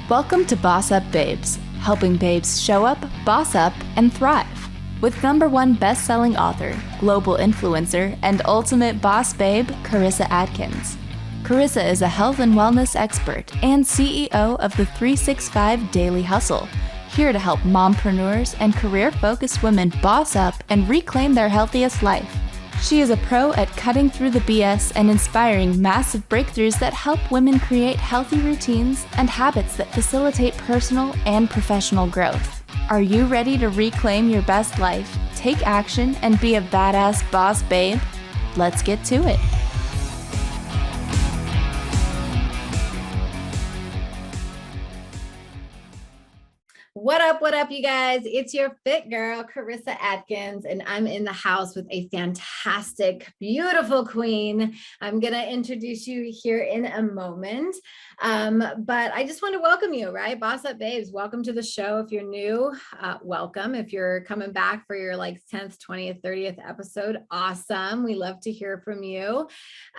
Welcome to Boss Up Babes, helping babes show up, boss up, and thrive. With #1 best-selling author, global influencer, and ultimate boss babe, Karissa Adkins. Karissa is a health and wellness expert and CEO of the 365 Daily Hustle, here to help mompreneurs and career-focused women boss up and reclaim their healthiest life. She is a pro at cutting through the BS and inspiring massive breakthroughs that help women create healthy routines and habits that facilitate personal and professional growth. Are you ready to reclaim your best life, take action, and be a badass boss babe? Let's get to it. What up, you guys? It's your fit girl, Karissa Adkins, and I'm in the house with a fantastic, beautiful queen. I'm going to introduce you here in a moment, but I just want to welcome you, right? Boss Up Babes, welcome to the show. If you're new, welcome. If you're coming back for your 10th, 20th, 30th episode, awesome. We love to hear from you.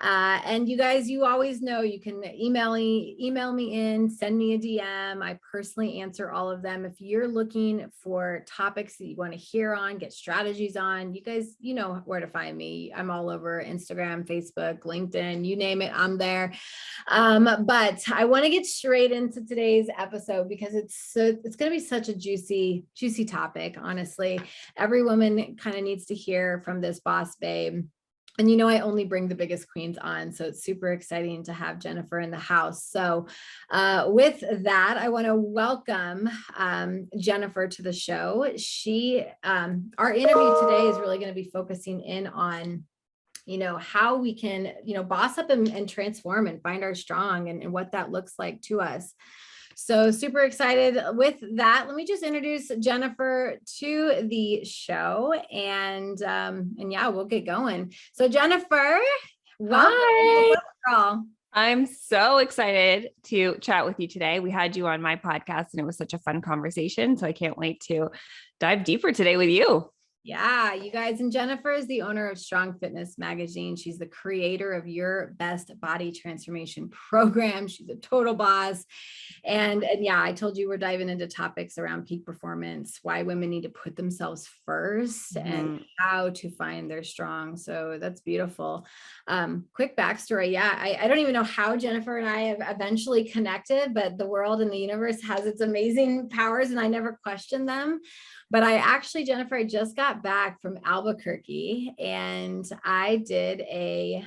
And you guys, you always know you can email me in, send me a DM. I personally answer all of them. If you're looking for topics that you want to hear on, get strategies on, you guys, you know where to find me. I'm all over Instagram, Facebook, LinkedIn, you name it, I'm there. But I want to get straight into today's episode because it's going to be such a juicy topic. Honestly, every woman kind of needs to hear from this boss babe. And you know, I only bring the biggest queens on, so it's super exciting to have Jennifer in the house. So with that, I want to welcome Jennifer to the show. Our interview today is really going to be focusing in on, you know, how we can, boss up and transform and find our strong and what that looks like to us. So super excited with that. Let me just introduce Jennifer to the show and yeah, we'll get going. So Jennifer, welcome. Hi. Girl. I'm so excited to chat with you today. We had you on my podcast and it was such a fun conversation. So I can't wait to dive deeper today with you. Yeah, you guys. And Jennifer is the owner of Strong Fitness Magazine. She's the creator of Your Best Body Transformation Program. She's a total boss. And yeah, I told you we're diving into topics around peak performance, why women need to put themselves first, and how to find their strong. So that's beautiful. Quick backstory. Yeah, I don't even know how Jennifer and I have eventually connected, but the world and the universe has its amazing powers and I never questioned them. But Jennifer, I just got back from Albuquerque and I did a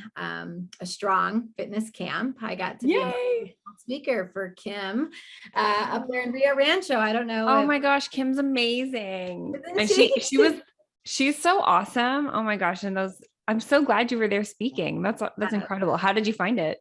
strong fitness camp. I got to be a speaker for Kim up there in Rio Rancho. I don't know. Oh my gosh, Kim's amazing. And she's so awesome. Oh my gosh. And I'm so glad you were there speaking. That's incredible. How did you find it?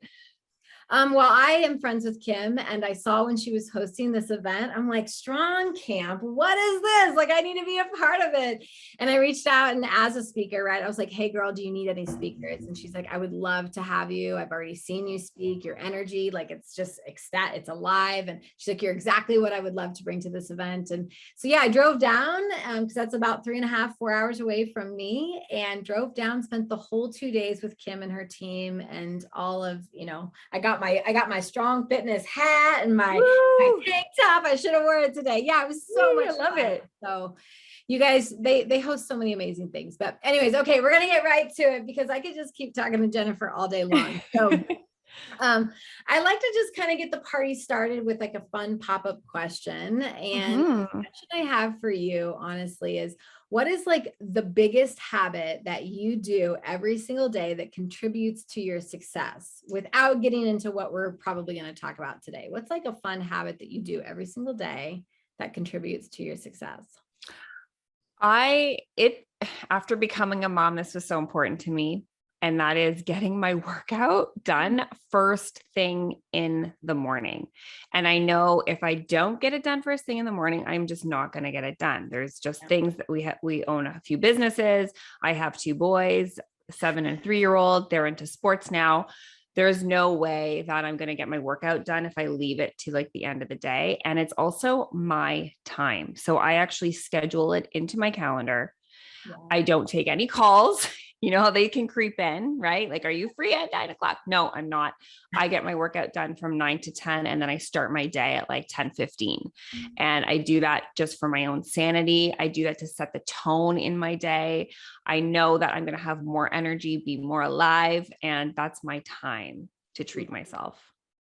Well, I am friends with Kim and I saw when she was hosting this event, I'm like, Strong Camp, what is this? Like, I need to be a part of it. And I reached out and as a speaker, right, I was like, hey girl, do you need any speakers? And she's like, I would love to have you. I've already seen you speak, your energy, like it's just it's alive. And she's like, you're exactly what I would love to bring to this event. And so, yeah, I drove down because that's about 3.5, 4 hours away from me and drove down, spent the whole 2 days with Kim and her team and all of, I got my Strong Fitness hat and my tank top. I should have worn it today. Yeah, it was so much fun. I love it. So you guys, they host so many amazing things. But anyways, okay, we're going to get right to it because I could just keep talking to Jennifer all day long. So I like to just kind of get the party started with like a fun pop-up question. And the question I have for you, honestly, is what is like the biggest habit that you do every single day that contributes to your success without getting into what we're probably going to talk about today? What's like a fun habit that you do every single day that contributes to your success? After becoming a mom, this was so important to me. And that is getting my workout done first thing in the morning. And I know if I don't get it done first thing in the morning, I'm just not going to get it done. There's just things that we own a few businesses. I have 2 boys, 7 and 3-year-old. They're into sports now. there's no way that I'm going to get my workout done if I leave it to like the end of the day. And it's also my time. So I actually schedule it into my calendar. Yeah. I don't take any calls. You know how they can creep in, right? Like, are you free at 9:00? No, I'm not. I get my workout done from 9 to 10, and then I start my day at like 10:15. And I do that just for my own sanity. I do that to set the tone in my day. I know that I'm going to have more energy, be more alive, and that's my time to treat myself.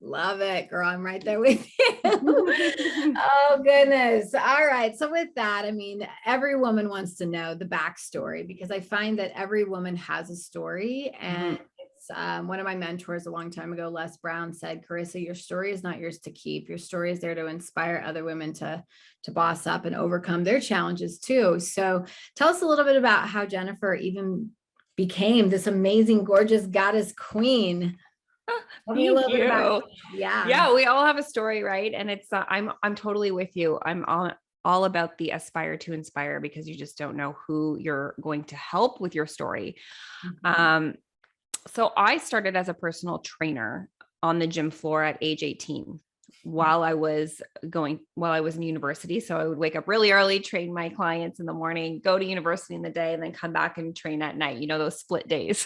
Love it, girl. I'm right there with you. Oh, goodness. All right. So with that, I mean, every woman wants to know the backstory, because I find that every woman has a story. And it's one of my mentors a long time ago, Les Brown, said, Karissa, your story is not yours to keep. Your story is there to inspire other women to boss up and overcome their challenges too. So tell us a little bit about how Jennifer even became this amazing, gorgeous goddess queen. Tell me a little bit about, yeah, we all have a story, right? And it's I'm totally with you. I'm all about the aspire to inspire, because you just don't know who you're going to help with your story. So I started as a personal trainer on the gym floor at age 18 while I was in university. So I would wake up really early, train my clients in the morning, go to university in the day, and then come back and train at night, you know, those split days.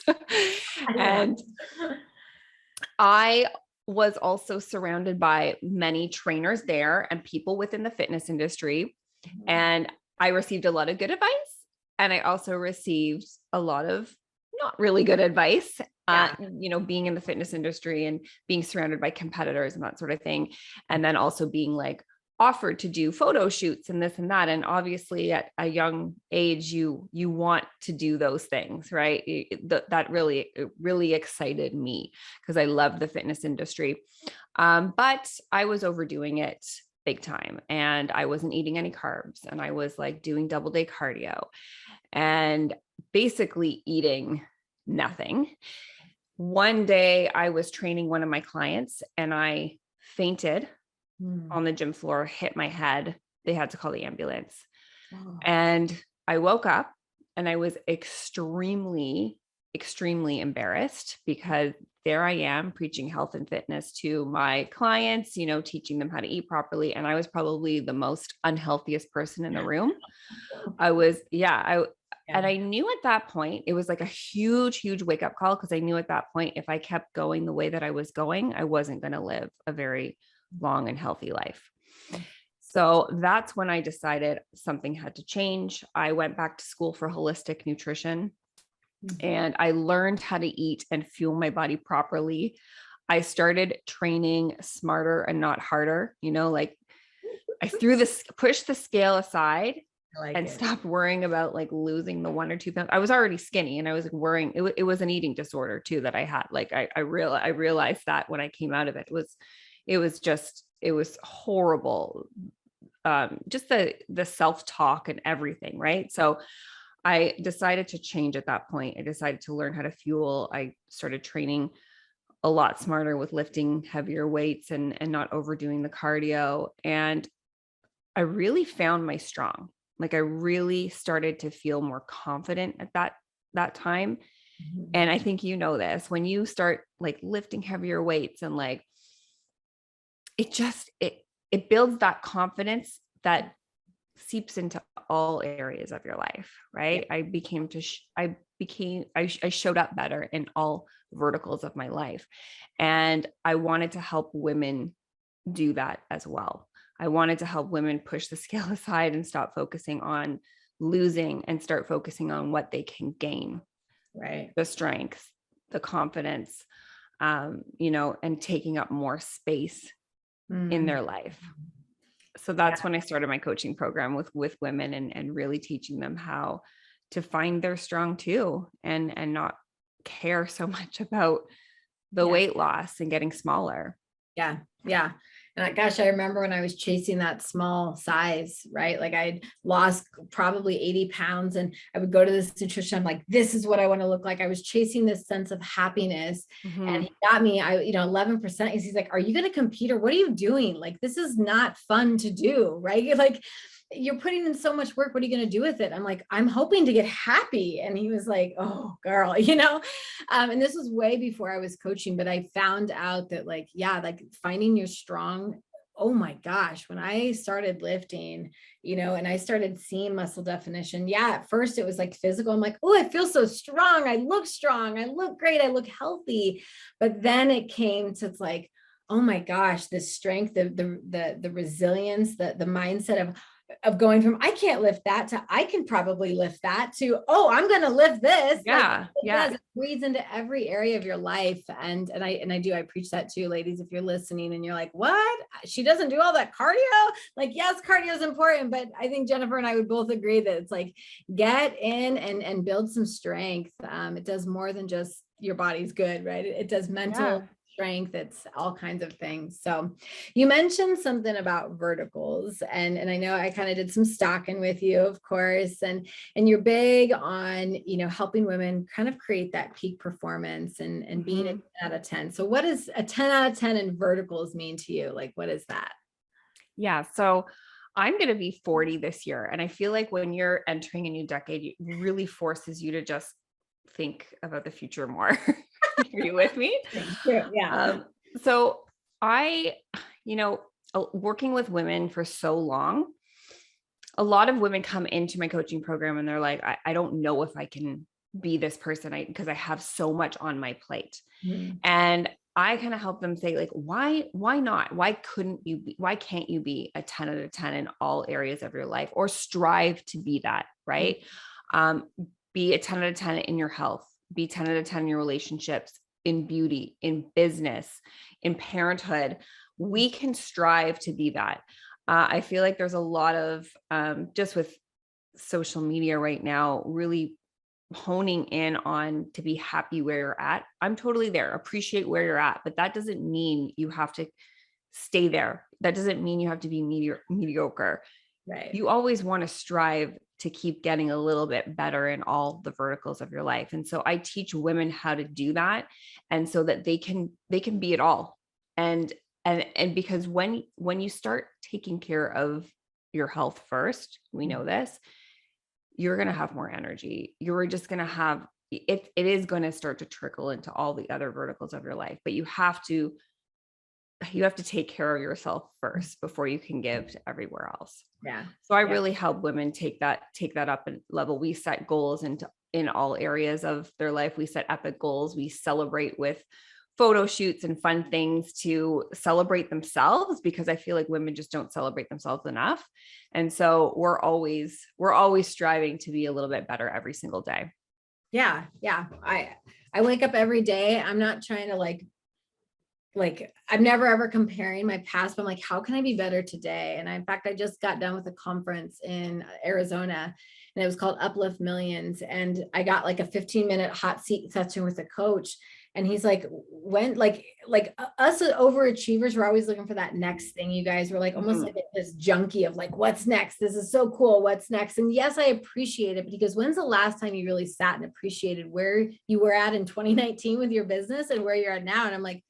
And I was also surrounded by many trainers there and people within the fitness industry. And I received a lot of good advice. And I also received a lot of not really good advice, you know, being in the fitness industry and being surrounded by competitors and that sort of thing. And then also being like offered to do photo shoots and this and that. And obviously at a young age, you want to do those things, right? That really excited me, because I love the fitness industry. But I was overdoing it big time, and I wasn't eating any carbs, and I was like doing double day cardio and basically eating nothing. One day I was training one of my clients and I fainted on the gym floor, hit my head. They had to call the ambulance. And I woke up and I was extremely, extremely embarrassed, because there I am preaching health and fitness to my clients, you know, teaching them how to eat properly. And I was probably the most unhealthiest person in the room. And I knew at that point, it was like a huge, huge wake up call, because I knew at that point, if I kept going the way that I was going, I wasn't going to live a very long and healthy life. So that's when I decided something had to change. I went back to school for holistic nutrition, and I learned how to eat and fuel my body properly. I started training smarter and not harder, you know, like I pushed the scale aside and stopped worrying about like losing the 1 or 2 pounds. I was already skinny, and I was like worrying. It was an eating disorder too that I had. Like I realized that when I came out of it, it was horrible. Just the self-talk and everything. Right. So I decided to change at that point. I decided to learn how to fuel. I started training a lot smarter with lifting heavier weights and not overdoing the cardio. And I really found my strong. Like I really started to feel more confident at that time. And I think, you know, this, when you start like lifting heavier weights and like, it builds that confidence that seeps into all areas of your life. Right. I showed up better in all verticals of my life. And I wanted to help women do that as well. I wanted to help women push the scale aside and stop focusing on losing and start focusing on what they can gain. Right. The strength, the confidence, you know, and taking up more space in their life. So that's when I started my coaching program with women and really teaching them how to find their strong too, and not care so much about the weight loss and getting smaller. Yeah. Yeah. And gosh, I remember when I was chasing that small size, right? Like I'd lost probably 80 pounds, and I would go to this nutrition. I'm like, this is what I want to look like. I was chasing this sense of happiness, and he got me, 11%. He's like, are you going to compete, or what are you doing? Like, this is not fun to do. Right. Like, you're putting in so much work. What are you going to do with it? I'm like, I'm hoping to get happy. And he was like, oh girl, and this was way before I was coaching, but I found out that like, yeah, like finding your strong. Oh my gosh, when I started lifting, and I started seeing muscle definition. Yeah, at first it was like physical. I'm like, oh, I feel so strong. I look great. I look healthy. But then it came to it's like, oh my gosh, the strength, the resilience, the mindset of going from I can't lift that to I can probably lift that to, oh, I'm going to lift this. Yeah. It breathes into every area of your life. And I preach that too, ladies, if you're listening and you're like, what? She doesn't do all that cardio? Like, yes, cardio is important, but I think Jennifer and I would both agree that it's like, get in and build some strength. It does more than just your body's good, right? It does mental strength. It's all kinds of things. So you mentioned something about verticals, and I know I kind of did some stalking with you, of course, and you're big on, helping women kind of create that peak performance and being a 10 out of 10. So what does a 10 out of 10 in verticals mean to you? Like, what is that? Yeah. So I'm going to be 40 this year. And I feel like when you're entering a new decade, it really forces you to just think about the future more. Are you with me? Yeah. So I, working with women for so long, a lot of women come into my coaching program and they're like, I don't know if I can be this person because I have so much on my plate. And I kind of help them say like, why not? Why can't you be a 10 out of 10 in all areas of your life, or strive to be that, right? Be a 10 out of 10 in your health, be 10 out of 10 in your relationships, in beauty, in business, in parenthood. We can strive to be that. I feel like there's a lot of, just with social media right now, really honing in on to be happy where you're at. I'm totally there. Appreciate where you're at, but that doesn't mean you have to stay there. That doesn't mean you have to be mediocre. Right. You always want to strive to keep getting a little bit better in all the verticals of your life. And so I teach women how to do that. And so that they can be it all. And because when you start taking care of your health first, we know this, you're going to have more energy. You're just going to have, it is going to start to trickle into all the other verticals of your life, but you have to take care of yourself first before you can give to everywhere else. Yeah. So I really help women take that up a level. We set goals in all areas of their life. We set epic goals. We celebrate with photo shoots and fun things to celebrate themselves, because I feel like women just don't celebrate themselves enough. And so we're always striving to be a little bit better every single day. Yeah. Yeah. I wake up every day. I'm not trying to like I'm never ever comparing my past, but I'm like, how can I be better today? And in fact, I just got done with a conference in Arizona, and it was called Uplift Millions. And I got like a 15-minute hot seat session with a coach. And he's like, when like us overachievers, we're always looking for that next thing. You guys were like almost like this junkie of like, what's next? This is so cool. What's next? And yes, I appreciate it, because when's the last time you really sat and appreciated where you were at in 2019 with your business and where you're at now? And I'm like,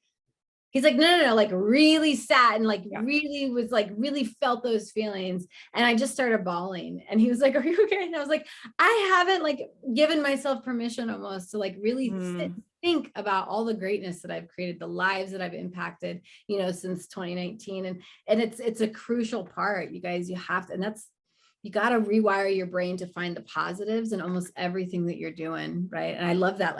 he's like, no, like really sat and like really was like, really felt those feelings. And I just started bawling. And he was like, are you okay? And I was like, I haven't like given myself permission almost to like really think about all the greatness that I've created, the lives that I've impacted, since 2019. And it's a crucial part, you guys. You have to, and you got to rewire your brain to find the positives in almost everything that you're doing. Right. And I love that,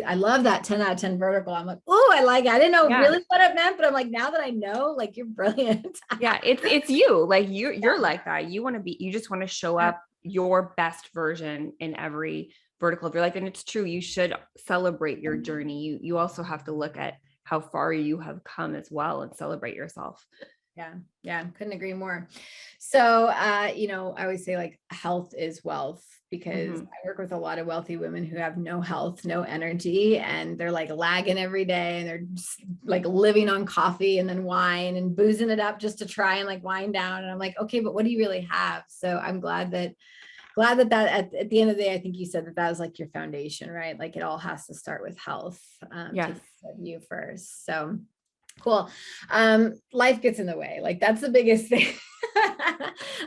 I love that 10 out of 10 vertical. I'm like, oh, I like it. I didn't know really what it meant, but I'm like, now that I know, like, you're brilliant. Yeah. It's you, like you're like that. You just want to show up your best version in every vertical of your life. And it's true. You should celebrate your journey. You also have to look at how far you have come as well and celebrate yourself. Yeah. Couldn't agree more. So, I always say like health is wealth, because I work with a lot of wealthy women who have no health, no energy, and they're like lagging every day, and they're just like living on coffee and then wine and boozing it up just to try and like wind down. And I'm like, okay, but what do you really have? So I'm glad that at the end of the day, I think you said that was like your foundation, right? Like it all has to start with health, take care of you first. So Cool. Life gets in the way. Like that's the biggest thing.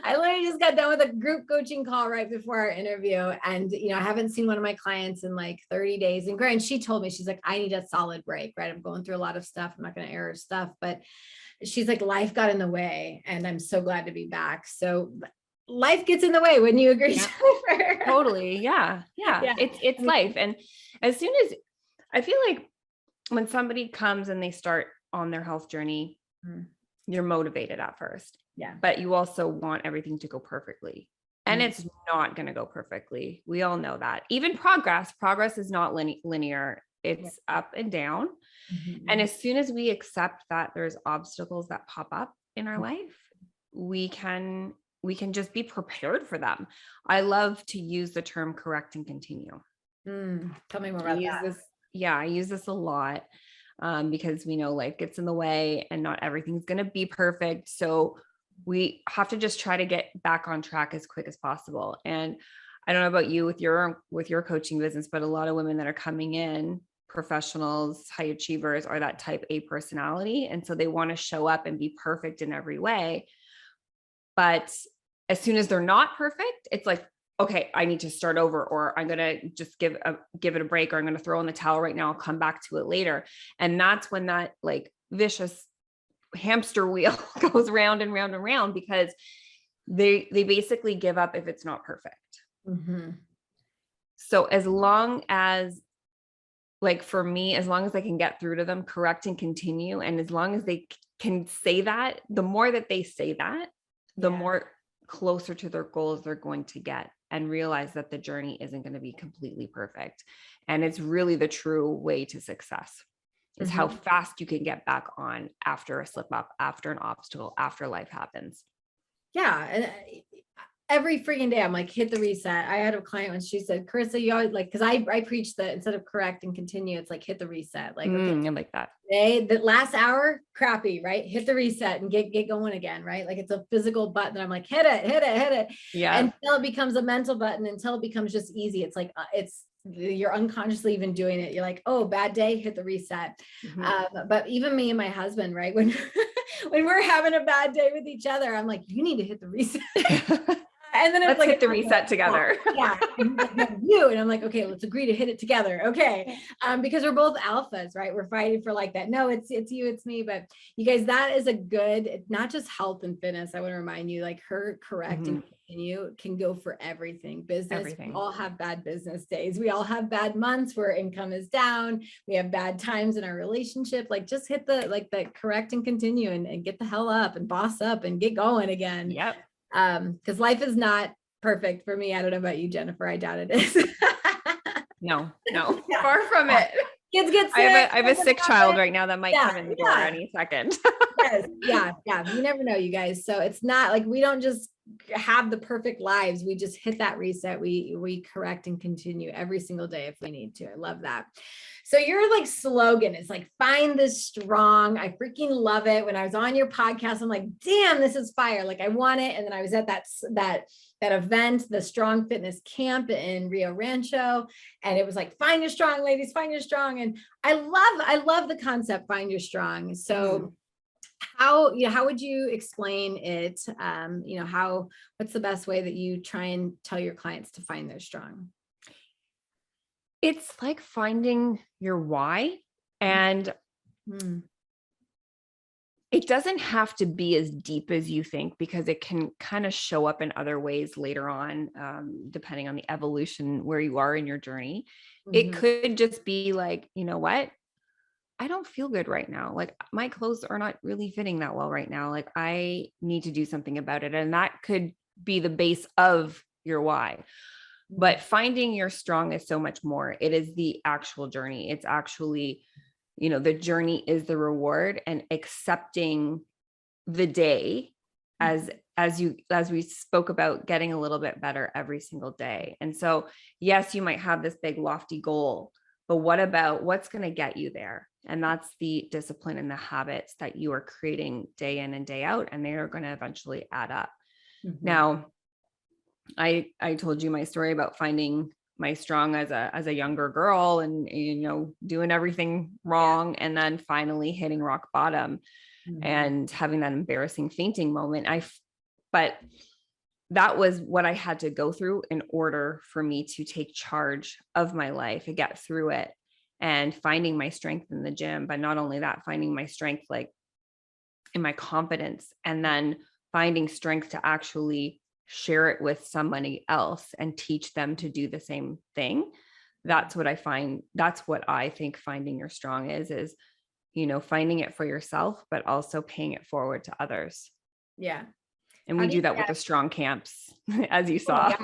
I literally just got done with a group coaching call right before our interview. And, I haven't seen one of my clients in like 30 days. And she told me, she's like, I need a solid break, right? I'm going through a lot of stuff. I'm not going to air her stuff, but she's like, life got in the way. And I'm so glad to be back. So life gets in the way. Wouldn't you agree? Yeah. Totally. Yeah. It's life. And as soon as I feel like when somebody comes and they start on their health journey, you're motivated at first. Yeah. But you also want everything to go perfectly. And it's not going to go perfectly. We all know that. Even progress is not linear. It's up and down. And as soon as we accept that there's obstacles that pop up in our life, we can just be prepared for them. I love to use the term correct and continue. Tell me more about that. I use this a lot because we know life gets in the way and not everything's going to be perfect. So we have to just try to get back on track as quick as possible. And I don't know about you with your coaching business, but a lot of women that are coming in, professionals, high achievers, are that type A personality. And so they want to show up and be perfect in every way. But as soon as they're not perfect, it's like, okay, I need to start over, or I'm going to just give it a break, or I'm going to throw in the towel right now. I'll come back to it later. And that's when that like vicious hamster wheel goes round and round and round, because they basically give up if it's not perfect. So as long as, like for me, as long as I can get through to them, correct and continue, and as long as they can say that, the more that they say that, the more closer to their goals they're going to get, and realize that the journey isn't going to be completely perfect. And it's really the true way to success is how fast you can get back on after a slip up, after an obstacle, after life happens. Yeah. And every freaking day I'm like, hit the reset. I had a client when she said, Karissa, you always like, cause I preach that instead of correct and continue, it's like, hit the reset. Like, okay, I like that. Today, the last hour, crappy, right? Hit the reset and get going again, right? Like it's a physical button that I'm like, hit it. Yeah. Until it becomes a mental button, until it becomes just easy. It's like, you're unconsciously even doing it. You're like, oh, bad day, hit the reset. But even me and my husband, right? When we're having a bad day with each other, I'm like, you need to hit the reset. And then let's hit the reset together. Yeah. And you and I'm like, okay, let's agree to hit it together. Okay. Because we're both alphas, right? We're fighting for like that. No, it's you, it's me. But you guys, that is a good, not just health and fitness. I want to remind you, like her correct and continue can go for everything. Business. We all have bad business days. We all have bad months where income is down. We have bad times in our relationship. Like just hit the correct and continue and get the hell up and boss up and get going again. Yep. Because life is not perfect for me. I don't know about you, Jennifer. I doubt it is. No, far from it. Kids get sick. I have a sick child right now that might come in the door any second. Yes. Yeah. You never know, you guys. So it's not like we don't just have the perfect lives. We just hit that reset. We correct and continue every single day if we need to. I love that. So your like slogan is like, find this strong. I freaking love it. When I was on your podcast, I'm like, damn, this is fire. Like I want it. And then I was at that event, the Strong Fitness Camp in Rio Rancho. And it was like, find your strong, ladies, find your strong. And I love the concept, find your strong. So how would you explain it? What's the best way that you try and tell your clients to find their strong? It's like finding your why, and it doesn't have to be as deep as you think, because it can kind of show up in other ways later on, depending on the evolution where you are in your journey. It could just be like, you know what? I don't feel good right now. Like my clothes are not really fitting that well right now. Like I need to do something about it. And that could be the base of your why. But finding your strong is so much more. It is the actual journey. It's actually, the journey is the reward, and accepting the day as we spoke about, getting a little bit better every single day. And so, yes, you might have this big lofty goal, but what about what's going to get you there? And that's the discipline and the habits that you are creating day in and day out, and they are going to eventually add up. Now, I told you my story about finding my strong as a younger girl and, doing everything wrong. And then finally hitting rock bottom and having that embarrassing fainting moment. But that was what I had to go through in order for me to take charge of my life and get through it, and finding my strength in the gym. But not only that, finding my strength, like in my confidence, and then finding strength to actually share it with somebody else and teach them to do the same thing. That's what I find. That's what I think finding your strong is, finding it for yourself, but also paying it forward to others. Yeah. And we do that with the strong camps, as you saw.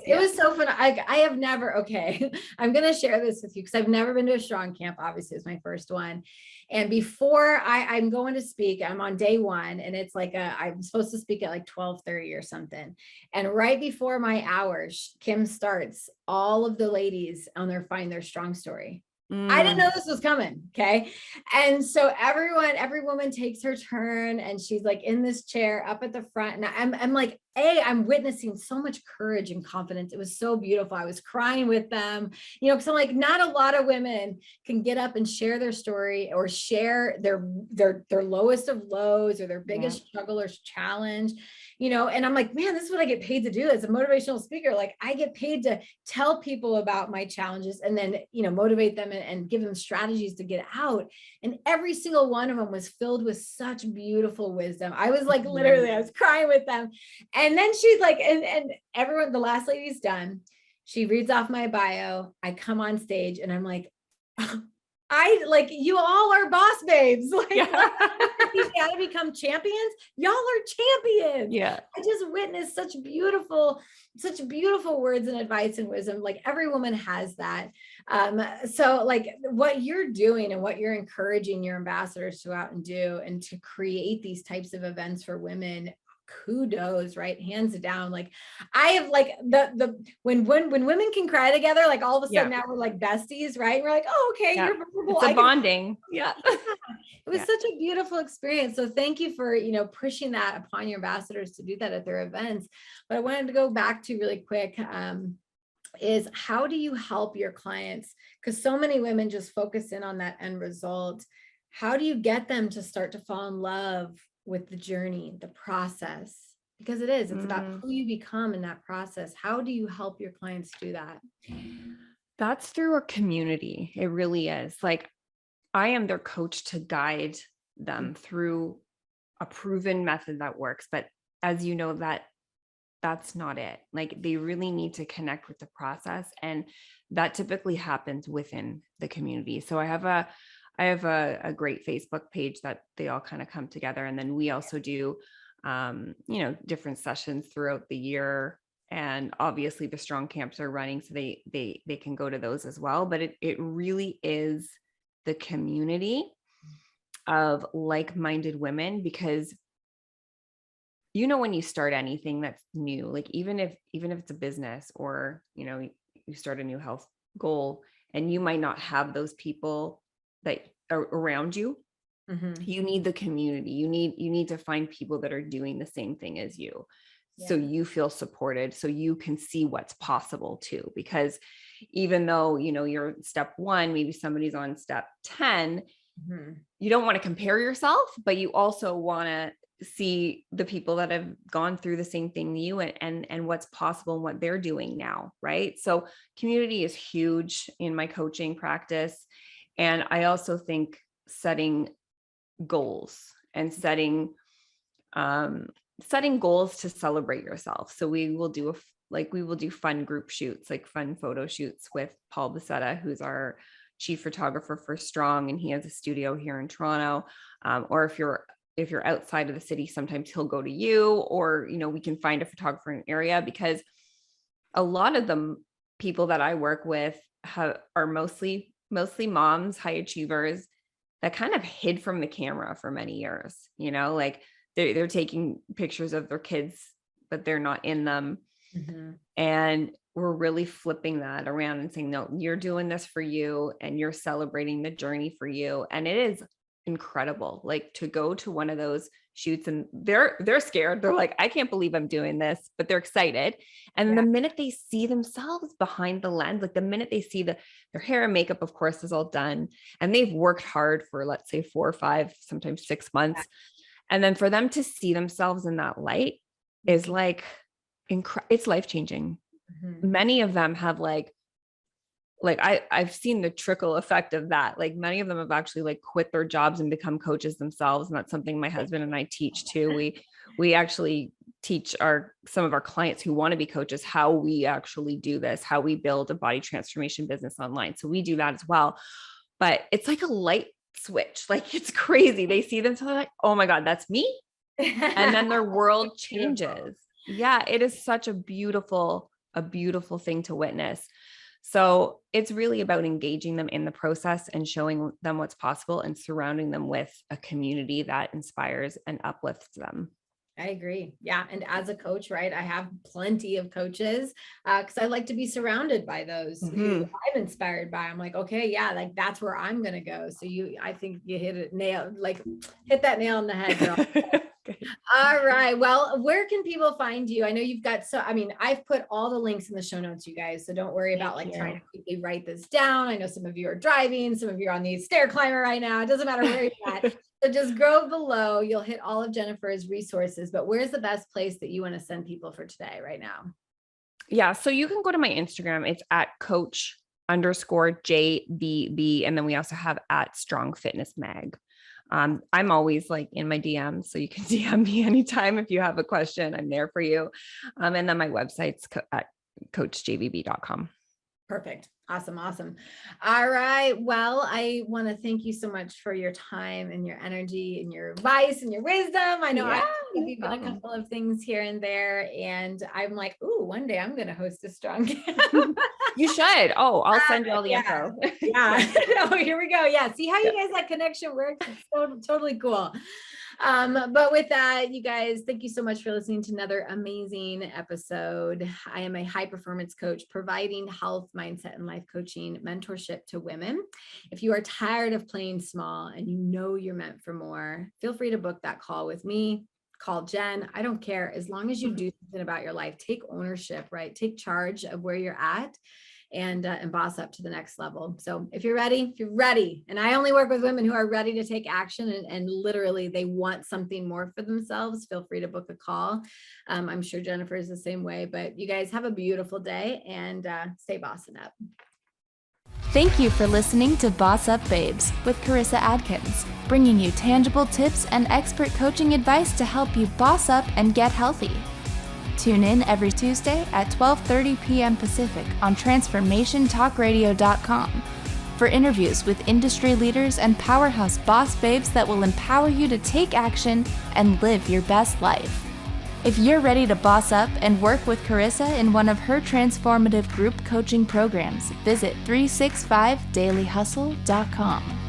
It was so fun. I have never, I'm going to share this with you because I've never been to a strong camp. Obviously, it's my first one. And before I'm going to speak, I'm on day one, and it's like I'm supposed to speak at like 12:30 or something. And right before my hours, Kim starts all of the ladies on find their strong story. I didn't know this was coming. Okay. And so every woman takes her turn, and she's like in this chair up at the front. And I'm like, I'm witnessing so much courage and confidence. It was so beautiful. I was crying with them, because I'm like, not a lot of women can get up and share their story or share their lowest of lows or their biggest struggle or challenge, and I'm like, man, this is what I get paid to do as a motivational speaker. Like, I get paid to tell people about my challenges and then, motivate them and give them strategies to get out. And every single one of them was filled with such beautiful wisdom. I was like, literally, I was crying with them. And then she's like, and everyone, the last lady's done. She reads off my bio. I come on stage and I'm like, you all are boss babes. Like, you gotta become champions. Y'all are champions. Yeah. I just witnessed such beautiful words and advice and wisdom. Like, every woman has that. So like what you're doing and what you're encouraging your ambassadors to go out and do and to create these types of events for women, kudos, right? Hands down. Like, I have like when women can cry together, like all of a sudden now we're like besties, right? We're like, oh, okay, you're vulnerable. It's a bonding. Yeah. It was such a beautiful experience. So thank you for, pushing that upon your ambassadors to do that at their events. But I wanted to go back to really quick, is how do you help your clients? Because so many women just focus in on that end result. How do you get them to start to fall in love with the journey, the process? Because it's about who you become in that process. How do you help your clients do that? That's through a community. It really is. Like, I am their coach to guide them through a proven method that works. But as you know, that's not it. Like, they really need to connect with the process. And that typically happens within the community. So I have a great Facebook page that they all kind of come together. And then we also do, different sessions throughout the year. And obviously the strong camps are running, so they can go to those as well. But it really is the community of like-minded women, because when you start anything that's new, like even if it's a business or, you start a new health goal, and you might not have those people that are around you, you need the community. You need to find people that are doing the same thing as you. So you feel supported, so you can see what's possible too. Because even though, you're step 1, maybe somebody's on step 10, you don't want to compare yourself, but you also want to see the people that have gone through the same thing you and what's possible and what they're doing now. Right. So community is huge in my coaching practice. And I also think setting goals and setting goals to celebrate yourself. So we will do fun group shoots, like fun photo shoots with Paul Becerra, who's our chief photographer for Strong, and he has a studio here in Toronto. Or if you're outside of the city, sometimes he'll go to you, or we can find a photographer in an area, because a lot of the people that I work with are mostly moms, high achievers that kind of hid from the camera for many years. Like they're taking pictures of their kids, but they're not in them. And we're really flipping that around and saying, no, you're doing this for you, and you're celebrating the journey for you. And it is incredible. Like, to go to one of those shoots and they're scared. They're like, I can't believe I'm doing this, but they're excited. And then the minute they see themselves behind the lens, like the minute they see their hair and makeup, of course, is all done. And they've worked hard for, let's say 4 or 5, sometimes 6 months. And then for them to see themselves in that light is like, it's life-changing. Many of them have I've seen the trickle effect of that. Like many of them have actually like quit their jobs and become coaches themselves. And that's something my husband and I teach too. We actually teach some of our clients who want to be coaches, how we actually do this, how we build a body transformation business online. So we do that as well, but it's like a light switch. Like it's crazy. They see themselves like, oh my God, that's me. And then their world changes. Yeah. It is such a beautiful thing to witness. So it's really about engaging them in the process and showing them what's possible and surrounding them with a community that inspires and uplifts them. I agree. Yeah. And as a coach, right, I have plenty of coaches because I like to be surrounded by those who I'm inspired by. I'm like, okay, yeah, like that's where I'm going to go. So I think you hit that nail on the head, girl. All right. Well, where can people find you? I know you've got, I've put all the links in the show notes, you guys. So don't worry about trying to quickly write this down. I know some of you are driving, some of you are on the stair climber right now. It doesn't matter where you're at. So just go below. You'll hit all of Jennifer's resources, but where's the best place that you want to send people for today right now? Yeah. So you can go to my Instagram. It's at coach_JVB. And then we also have at Strong Fitness Mag. I'm always like in my DMs, so you can DM me anytime if you have a question. I'm there for you. And then my website's at coachjvb.com. Perfect. Awesome. All right. Well, I want to thank you so much for your time and your energy and your advice and your wisdom. I know I've given a couple of things here and there, and I'm like, ooh, one day I'm going to host a strong camp. You should. Oh, I'll send you all the info. Yeah. Oh, here we go. Yeah. See how you guys, that connection works. It's so, totally cool. But with that, you guys, thank you so much for listening to another amazing episode. I am a high performance coach providing health, mindset, and life coaching mentorship to women. If you are tired of playing small and you know you're meant for more, feel free to book that call with me. Call Jen. I don't care. As long as you do something about your life, take ownership, right? Take charge of where you're at and boss up to the next level. So if you're ready, and I only work with women who are ready to take action and literally they want something more for themselves, feel free to book a call. I'm sure Jennifer is the same way, but you guys have a beautiful day and stay bossing up. Thank you for listening to Boss Up Babes with Karissa Adkins, bringing you tangible tips and expert coaching advice to help you boss up and get healthy. Tune in every Tuesday at 12:30 p.m. Pacific on transformationtalkradio.com for interviews with industry leaders and powerhouse boss babes that will empower you to take action and live your best life. If you're ready to boss up and work with Karissa in one of her transformative group coaching programs, visit 365dailyhustle.com.